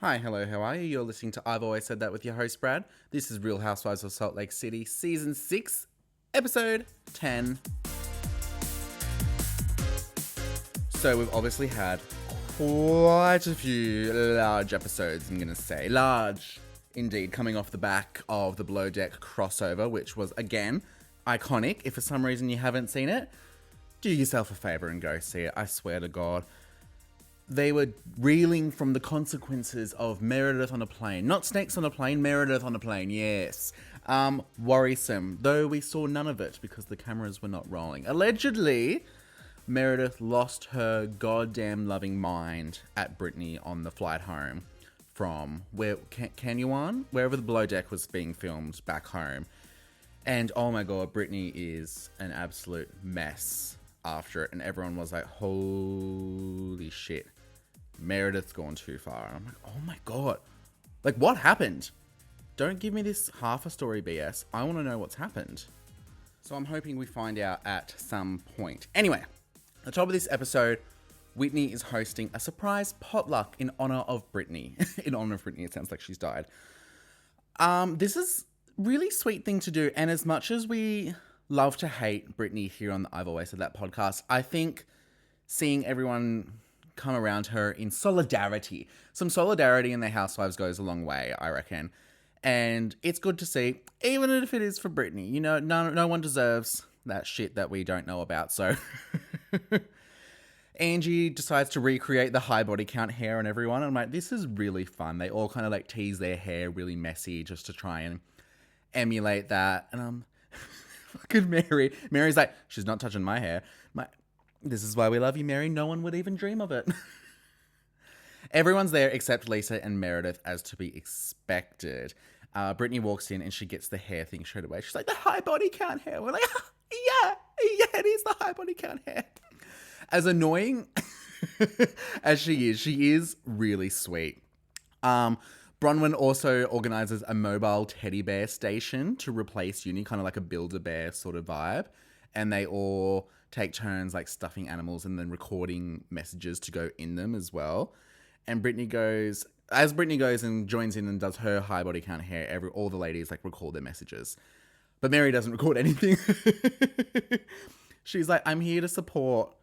Hi, hello, how are you? You're listening to I've Always Said That with your host, Brad. This is Real Housewives of Salt Lake City, Season 6, Episode 10. So we've obviously had quite a few large episodes, I'm going to say. Large, indeed, coming off the back of the Below Deck crossover, which was, again, iconic. If for some reason you haven't seen it, do yourself a favour and go see it. I swear to God. They were reeling from the consequences of Meredith on a plane. Not snakes on a plane, Meredith on a plane, yes. Worrisome, though we saw none of it because the cameras were not rolling. Allegedly, Meredith lost her goddamn loving mind at Britani on the flight home from Canyuan, wherever the Below Deck was being filmed back home. And oh my God, Britani is an absolute mess after it. And everyone was like, holy shit. Meredith's gone too far. And I'm like, oh my God. Like, what happened? Don't give me this half a story BS. I want to know what's happened. So I'm hoping we find out at some point. Anyway, at the top of this episode, Whitney is hosting a surprise potluck in honor of Britani. In honor of Britani, it sounds like she's died. This is really sweet thing to do. And as much as we love to hate Britani here on the I've Always Said That podcast, I think seeing everyone come around her in solidarity. Some solidarity in the housewives goes a long way, I reckon. And it's good to see, even if it is for Britani. You know, no one deserves that shit that we don't know about. So Angie decides to recreate the high body count hair on everyone. And I'm like, this is really fun. They all kind of like tease their hair really messy just to try and emulate that. And fucking Mary. Mary's like, she's not touching my hair. This is why we love you, Mary. No one would even dream of it. Everyone's there except Lisa and Meredith, as to be expected. Britani walks in and she gets the hair thing straight away. She's like, the high body count hair. We're like, yeah, it is the high body count hair. As annoying as she is really sweet. Bronwyn also organizes a mobile teddy bear station to replace Uni, kind of like a Build-A-Bear sort of vibe. And they all take turns like stuffing animals and then recording messages to go in them as well. And Britani goes and joins in and does her high body count hair, all the ladies like record their messages. But Mary doesn't record anything. She's like, I'm here to support,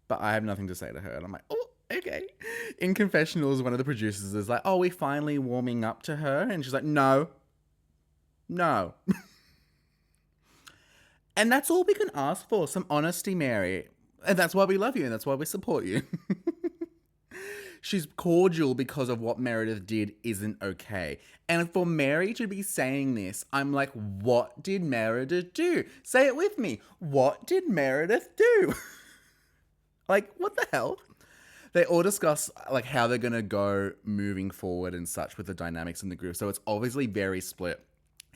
but I have nothing to say to her. And I'm like, oh, okay. In confessionals, one of the producers is like, oh, we're finally warming up to her. And she's like, no. And that's all we can ask for, some honesty, Mary. And that's why we love you and that's why we support you. She's cordial because of what Meredith did isn't okay. And for Mary to be saying this, I'm like, what did Meredith do? Say it with me. What did Meredith do? Like, what the hell? They all discuss like how they're going to go moving forward and such with the dynamics in the group. So it's obviously very split.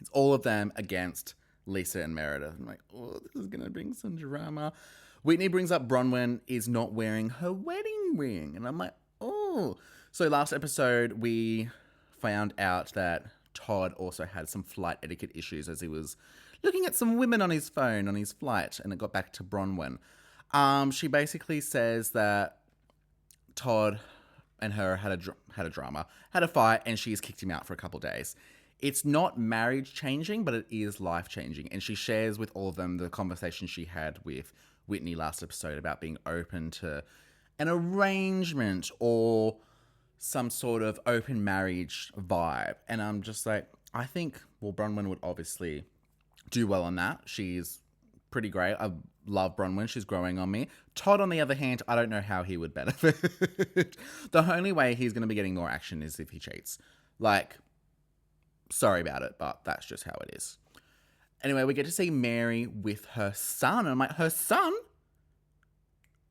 It's all of them against Lisa and Meredith. I'm like, oh, this is going to bring some drama. Whitney brings up Bronwyn is not wearing her wedding ring. And I'm like, oh. So last episode, we found out that Todd also had some flight etiquette issues as he was looking at some women on his phone on his flight. And it got back to Bronwyn. She basically says that Todd and her had a fight, and she's kicked him out for a couple of days. It's not marriage changing, but it is life changing. And she shares with all of them the conversation she had with Whitney last episode about being open to an arrangement or some sort of open marriage vibe. And I'm just like, I think, well, Bronwyn would obviously do well on that. She's pretty great. I love Bronwyn. She's growing on me. Todd, on the other hand, I don't know how he would benefit. The only way he's going to be getting more action is if he cheats. Like, sorry about it, but that's just how it is. Anyway, we get to see Mary with her son. And I'm like, her son?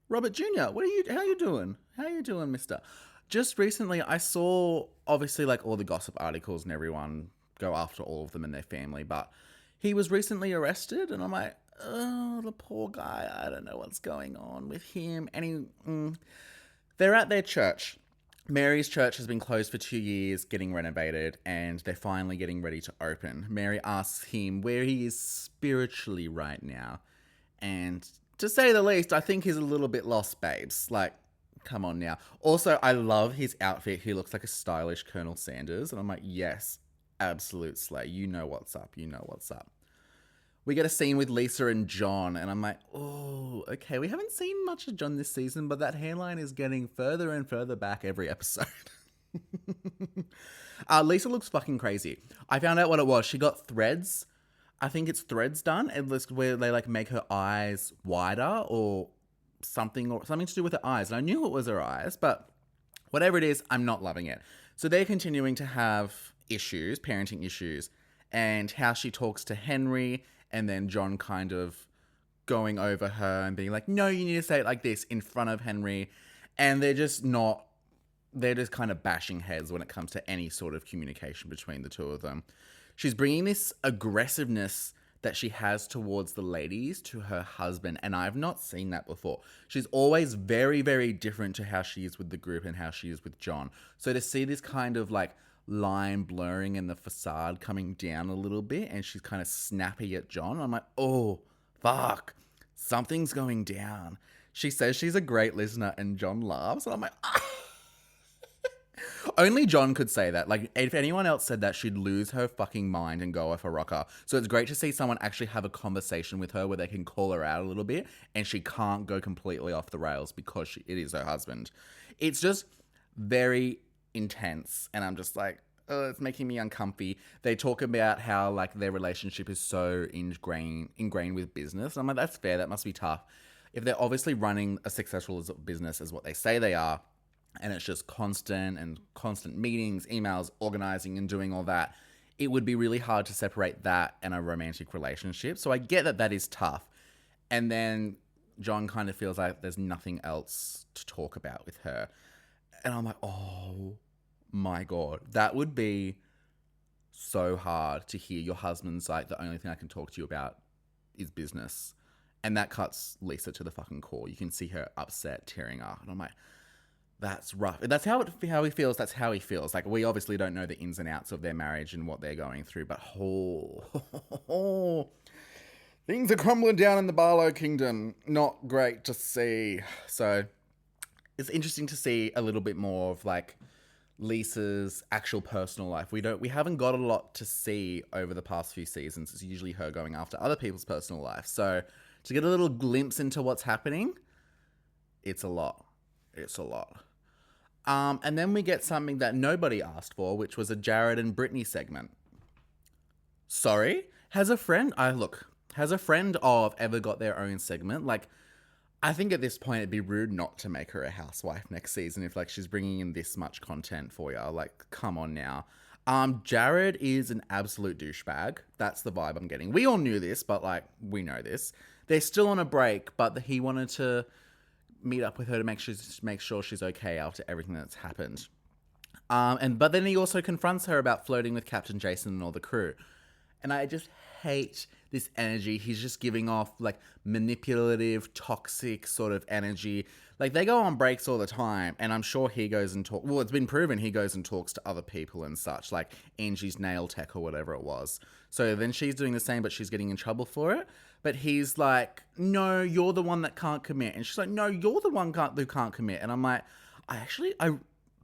Robert Jr., how you doing? How you doing, mister? Just recently, I saw, obviously, like, all the gossip articles and everyone go after all of them and their family, but he was recently arrested, and I'm like, oh, the poor guy. I don't know what's going on with him. And they're at their church. Mary's church has been closed for 2 years, getting renovated, and they're finally getting ready to open. Mary asks him where he is spiritually right now. And to say the least, I think he's a little bit lost, babes. Like, Come on now. Also, I love his outfit. He looks like a stylish Colonel Sanders. And I'm like, yes, absolute slay. You know what's up. You know what's up. We get a scene with Lisa and John, and I'm like, oh, okay. We haven't seen much of John this season, but that hairline is getting further and further back every episode. Lisa looks fucking crazy. I found out what it was. She got threads. I think it's threads done. It looks where they like make her eyes wider or something to do with her eyes. And I knew it was her eyes, but whatever it is, I'm not loving it. So they're continuing to have issues, parenting issues, and how she talks to Henry, and then John kind of going over her and being like, no, you need to say it like this in front of Henry. And they're just kind of bashing heads when it comes to any sort of communication between the two of them. She's bringing this aggressiveness that she has towards the ladies to her husband, and I've not seen that before. She's always very, very different to how she is with the group and how she is with John. So to see this kind of like line blurring and the facade coming down a little bit, and she's kind of snappy at John, I'm like, oh, fuck, something's going down. She says she's a great listener, and John laughs, and I'm like, ah. Only John could say that. Like, if anyone else said that, she'd lose her fucking mind and go off a rocker. So it's great to see someone actually have a conversation with her where they can call her out a little bit and she can't go completely off the rails because it is her husband. It's just very intense, and I'm just like, oh, it's making me uncomfy. They talk about how, like, their relationship is so ingrained with business. I'm like, that's fair. That must be tough. If they're obviously running a successful business as what they say they are, and it's just constant meetings, emails, organizing and doing all that, it would be really hard to separate that and a romantic relationship. So I get that that is tough. And then John kind of feels like there's nothing else to talk about with her. And I'm like, oh my God, that would be so hard to hear your husband's like, the only thing I can talk to you about is business. And that cuts Lisa to the fucking core. You can see her upset, tearing up. And I'm like, that's rough. That's how he feels. That's how he feels. Like, we obviously don't know the ins and outs of their marriage and what they're going through, but things are crumbling down in the Barlow Kingdom. Not great to see. So it's interesting to see a little bit more of like Lisa's actual personal life. We haven't got a lot to see over the past few seasons. It's usually her going after other people's personal life. So to get a little glimpse into what's happening, it's a lot. It's a lot. And then we get something that nobody asked for, which was a Jared and Britani segment. Sorry? Has a friend of ever got their own segment? Like, I think at this point it'd be rude not to make her a housewife next season if, like, she's bringing in this much content for you. Like, come on now. Jared is an absolute douchebag. That's the vibe I'm getting. We all knew this, but, like, we know this. They're still on a break, but he wanted to meet up with her to make sure she's okay after everything that's happened. But then he also confronts her about flirting with Captain Jason and all the crew. And I just hate this energy. He's just giving off like manipulative, toxic sort of energy. Like, they go on breaks all the time, and I'm sure he goes and talks. Well, it's been proven he goes and talks to other people and such, like Angie's nail tech or whatever it was. So then she's doing the same, but she's getting in trouble for it. But he's like, no, you're the one that can't commit. And she's like, no, you're the one who can't commit. And I'm like, I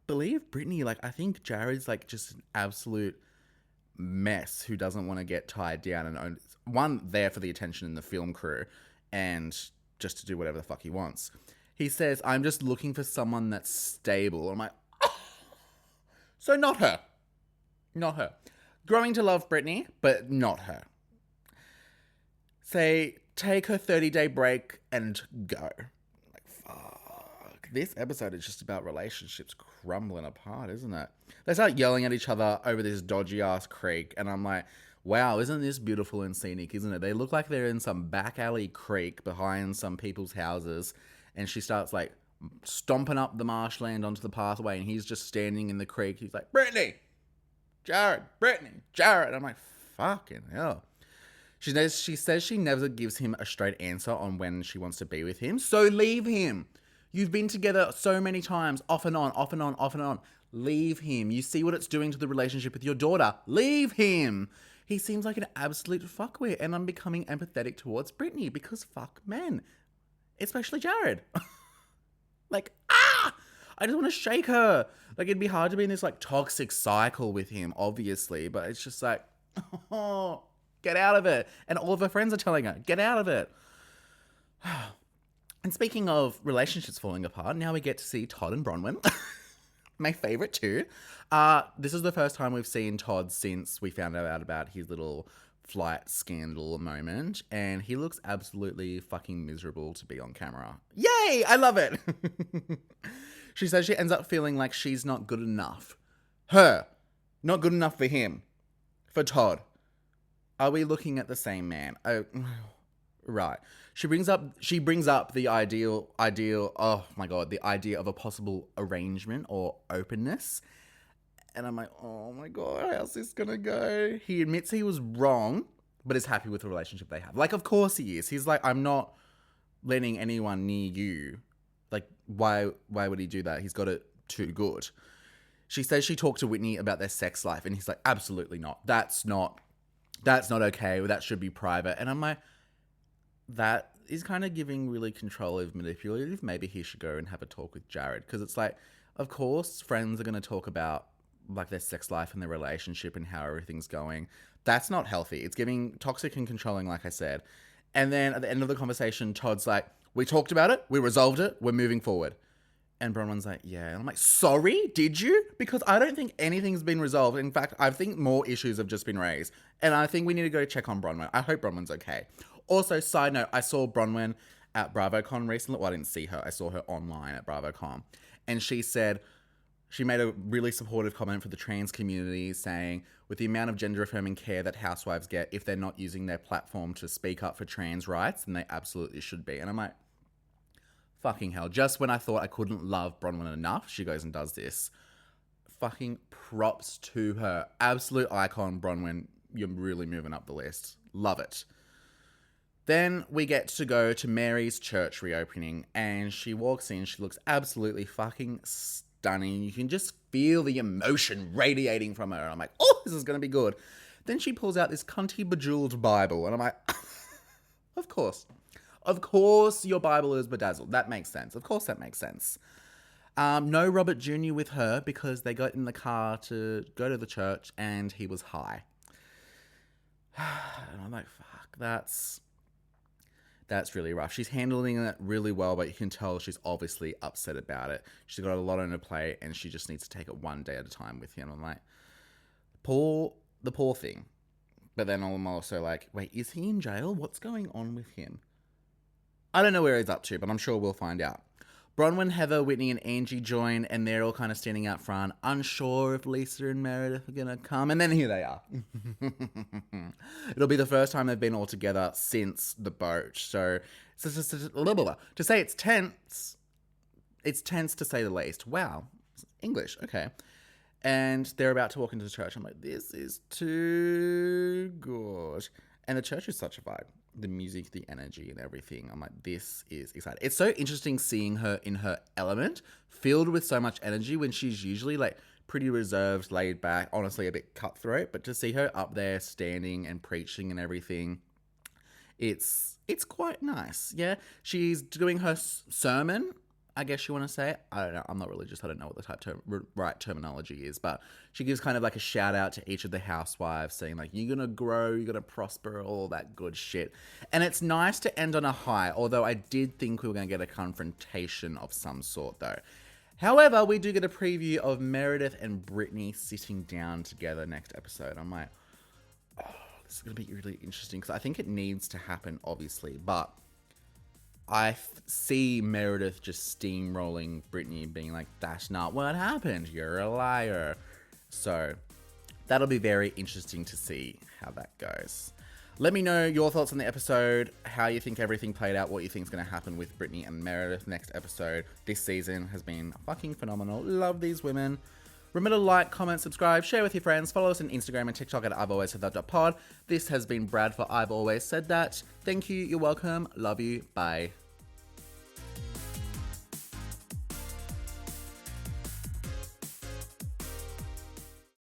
believe Britani. Like, I think Jared's like just an absolute mess who doesn't want to get tied down and there for the attention in the film crew and just to do whatever the fuck he wants. He says, I'm just looking for someone that's stable. I'm like, oh. So not her. Not her. Growing to love Britani, but not her. Say, take her 30-day break and go. Like, fuck. This episode is just about relationships crumbling apart, isn't it? They start yelling at each other over this dodgy-ass creek, and I'm like, wow, isn't this beautiful and scenic, isn't it? They look like they're in some back alley creek behind some people's houses, and she starts, like, stomping up the marshland onto the pathway, and he's just standing in the creek. He's like, Britani! Jared! Britani! Jared! I'm like, fucking hell. She says she never gives him a straight answer on when she wants to be with him. So leave him. You've been together so many times, off and on, off and on, off and on. Leave him. You see what it's doing to the relationship with your daughter. Leave him. He seems like an absolute fuckwit, and I'm becoming empathetic towards Britani because fuck men. Especially Jared. Like, ah! I just want to shake her. Like, it'd be hard to be in this, like, toxic cycle with him, obviously. But it's just like, oh, get out of it. And all of her friends are telling her, get out of it. And speaking of relationships falling apart, now we get to see Todd and Bronwyn. My favorite too. This is the first time we've seen Todd since we found out about his little flight scandal moment. And he looks absolutely fucking miserable to be on camera. Yay! I love it. She says she ends up feeling like she's not good enough. Her. Not good enough for him. For Todd. Are we looking at the same man? Oh, right. She brings up the ideal, oh my God, the idea of a possible arrangement or openness. And I'm like, oh my God, how's this gonna go? He admits he was wrong, but is happy with the relationship they have. Like, of course he is. He's like, I'm not letting anyone near you. Like, why would he do that? He's got it too good. She says she talked to Whitney about their sex life, and he's like, absolutely not. That's not okay. That should be private. And I'm like, that is kind of giving really controlling, manipulative. Maybe he should go and have a talk with Jared. Because it's like, of course, friends are going to talk about like their sex life and their relationship and how everything's going. That's not healthy. It's giving toxic and controlling, like I said. And then at the end of the conversation, Todd's like, we talked about it. We resolved it. We're moving forward. And Bronwyn's like, yeah. And I'm like, sorry, did you? Because I don't think anything's been resolved. In fact, I think more issues have just been raised. And I think we need to go check on Bronwyn. I hope Bronwyn's okay. Also, side note, I saw Bronwyn at BravoCon recently. Well, I didn't see her. I saw her online at BravoCon. And she said, she made a really supportive comment for the trans community saying, with the amount of gender-affirming care that housewives get, if they're not using their platform to speak up for trans rights, then they absolutely should be. And I'm like, fucking hell. Just when I thought I couldn't love Bronwyn enough, she goes and does this. Fucking props to her. Absolute icon, Bronwyn. You're really moving up the list. Love it. Then we get to go to Mary's church reopening, and she walks in. She looks absolutely fucking stunning. You can just feel the emotion radiating from her. I'm like, oh, this is going to be good. Then she pulls out this cunty bejeweled Bible, and I'm like, of course. Of course your Bible is bedazzled. That makes sense. Of course that makes sense. No Robert Jr. with her because they got in the car to go to the church, and he was high. And I'm like, fuck, that's really rough. She's handling it really well, but you can tell she's obviously upset about it. She's got a lot on her plate, and she just needs to take it one day at a time with him. I'm like, the poor thing. But then I'm also like, wait, is he in jail? What's going on with him? I don't know where he's up to, but I'm sure we'll find out. Bronwyn, Heather, Whitney, and Angie join, and they're all kind of standing out front, unsure if Lisa and Meredith are going to come, and then here they are. It'll be the first time they've been all together since the boat, so to say it's tense to say the least. Wow, English, okay. And they're about to walk into the church. I'm like, this is too good. And the church is such a vibe. The music, the energy, and everything. I'm like, this is exciting. It's so interesting seeing her in her element, filled with so much energy when she's usually like pretty reserved, laid back, honestly a bit cutthroat. But to see her up there standing and preaching and everything, it's quite nice. Yeah, she's doing her sermon, I guess you want to say. I don't know. I'm not religious. I don't know what the right terminology is. But she gives kind of like a shout out to each of the housewives saying like, you're going to grow, you're going to prosper, all that good shit. And it's nice to end on a high, although I did think we were going to get a confrontation of some sort though. However, we do get a preview of Meredith and Brittany sitting down together next episode. I'm like, oh, this is going to be really interesting because I think it needs to happen, obviously. But I see Meredith just steamrolling Brittany being like, that's not what happened. You're a liar. So that'll be very interesting to see how that goes. Let me know your thoughts on the episode, how you think everything played out, what you think is going to happen with Brittany and Meredith next episode. This season has been fucking phenomenal. Love these women. Remember to like, comment, subscribe, share with your friends. Follow us on Instagram and TikTok at I've Always Said That pod. This has been Brad for I've Always Said That. Thank you. You're welcome. Love you. Bye.